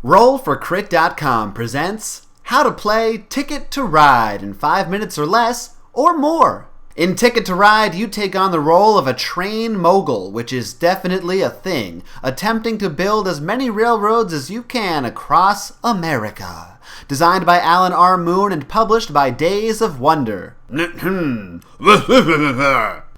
Roll4Crit.com presents How to Play Ticket to Ride in 5 minutes or less, or more. In Ticket to Ride, you take on the role of a train mogul, which is definitely a thing, attempting to build as many railroads as you can across America. Designed by Alan R. Moon and published by Days of Wonder.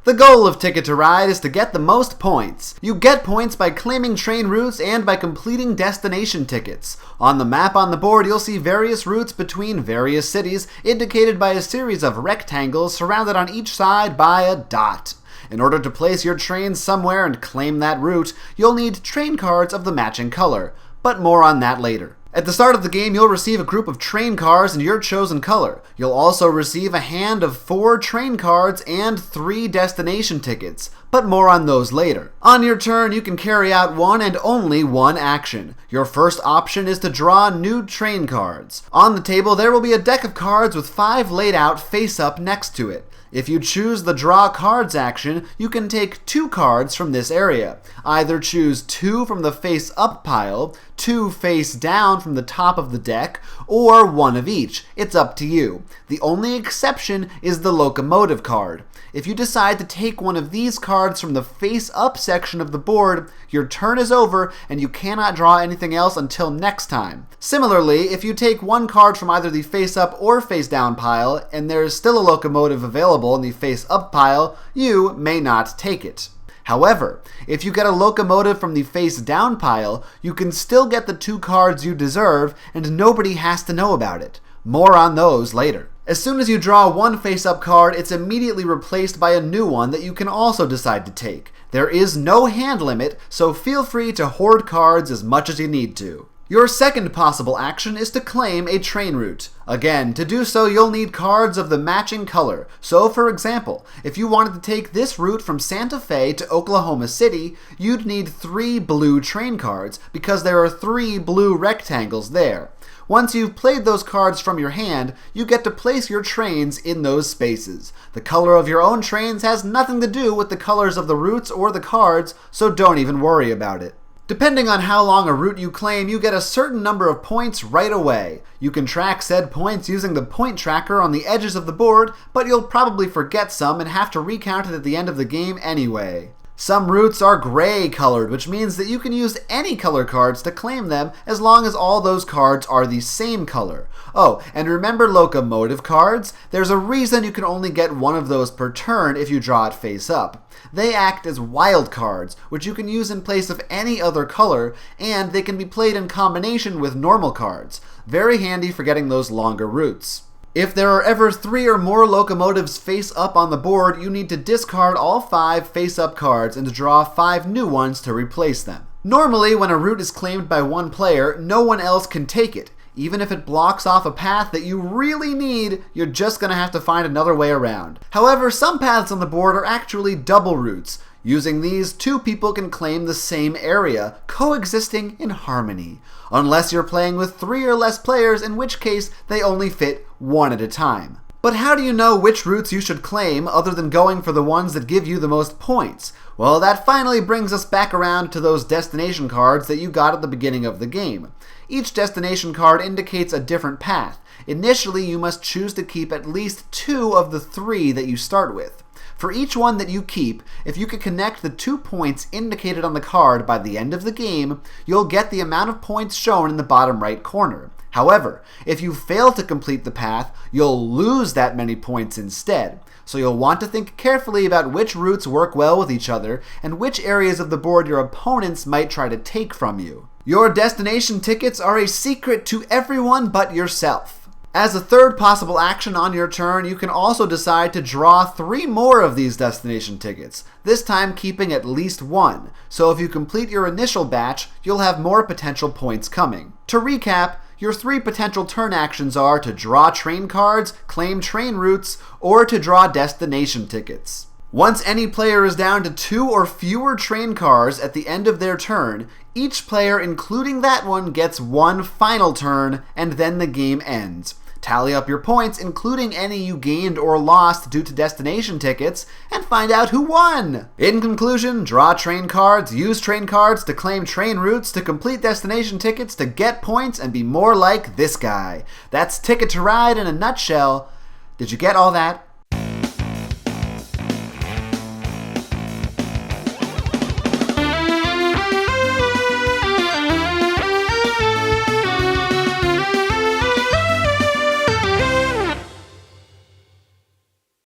The goal of Ticket to Ride is to get the most points. You get points by claiming train routes and by completing destination tickets. On the map on the board, you'll see various routes between various cities, indicated by a series of rectangles surrounded on each side by a dot. In order to place your train somewhere and claim that route, you'll need train cards of the matching color, but more on that later. At the start of the game, you'll receive a group of train cars in your chosen color. You'll also receive a hand of 4 train cards and 3 destination tickets, but more on those later. On your turn, you can carry out one and only one action. Your first option is to draw new train cards. On the table, there will be a deck of cards with 5 laid out face up next to it. If you choose the Draw Cards action, you can take 2 cards from this area. Either choose 2 from the face up pile, 2 face down from the top of the deck, or 1 of each. It's up to you. The only exception is the Locomotive card. If you decide to take one of these cards from the face up section of the board, your turn is over and you cannot draw anything else until next time. Similarly, if you take 1 card from either the face up or face down pile and there is still a Locomotive available in the face up pile, you may not take it. However, if you get a Locomotive from the face down pile, you can still get the 2 cards you deserve and nobody has to know about it. More on those later. As soon as you draw 1 face-up card, it's immediately replaced by a new one that you can also decide to take. There is no hand limit, so feel free to hoard cards as much as you need to. Your second possible action is to claim a train route. Again, to do so, you'll need cards of the matching color. So, for example, if you wanted to take this route from Santa Fe to Oklahoma City, you'd need 3 blue train cards, because there are 3 blue rectangles there. Once you've played those cards from your hand, you get to place your trains in those spaces. The color of your own trains has nothing to do with the colors of the routes or the cards, so don't even worry about it. Depending on how long a route you claim, you get a certain number of points right away. You can track said points using the point tracker on the edges of the board, but you'll probably forget some and have to recount it at the end of the game anyway. Some routes are gray colored, which means that you can use any color cards to claim them as long as all those cards are the same color. Oh, and remember Locomotive cards? There's a reason you can only get 1 of those per turn if you draw it face up. They act as wild cards, which you can use in place of any other color, and they can be played in combination with normal cards. Very handy for getting those longer routes. If there are ever 3 or more Locomotives face up on the board, you need to discard all 5 face up cards and draw 5 new ones to replace them. Normally, when a route is claimed by 1 player, no one else can take it. Even if it blocks off a path that you really need, you're just going to have to find another way around. However, some paths on the board are actually double routes. Using these, 2 people can claim the same area, coexisting in harmony. Unless you're playing with 3 or less players, in which case they only fit 1 at a time. But how do you know which routes you should claim other than going for the ones that give you the most points? Well, that finally brings us back around to those destination cards that you got at the beginning of the game. Each destination card indicates a different path. Initially, you must choose to keep at least 2 of the 3 that you start with. For each one that you keep, if you can connect the 2 points indicated on the card by the end of the game, you'll get the amount of points shown in the bottom right corner. However, if you fail to complete the path, you'll lose that many points instead. So you'll want to think carefully about which routes work well with each other and which areas of the board your opponents might try to take from you. Your destination tickets are a secret to everyone but yourself. As a third possible action on your turn, you can also decide to draw 3 more of these destination tickets, this time keeping at least 1. So if you complete your initial batch, you'll have more potential points coming. To recap, your 3 potential turn actions are to draw train cards, claim train routes, or to draw destination tickets. Once any player is down to 2 or fewer train cars at the end of their turn, each player, including that one, gets 1 final turn, and then the game ends. tally up your points, including any you gained or lost due to destination tickets, and find out who won! In conclusion, draw train cards, use train cards to claim train routes, to complete destination tickets, to get points, and be more like this guy. That's Ticket to Ride in a nutshell. Did you get all that?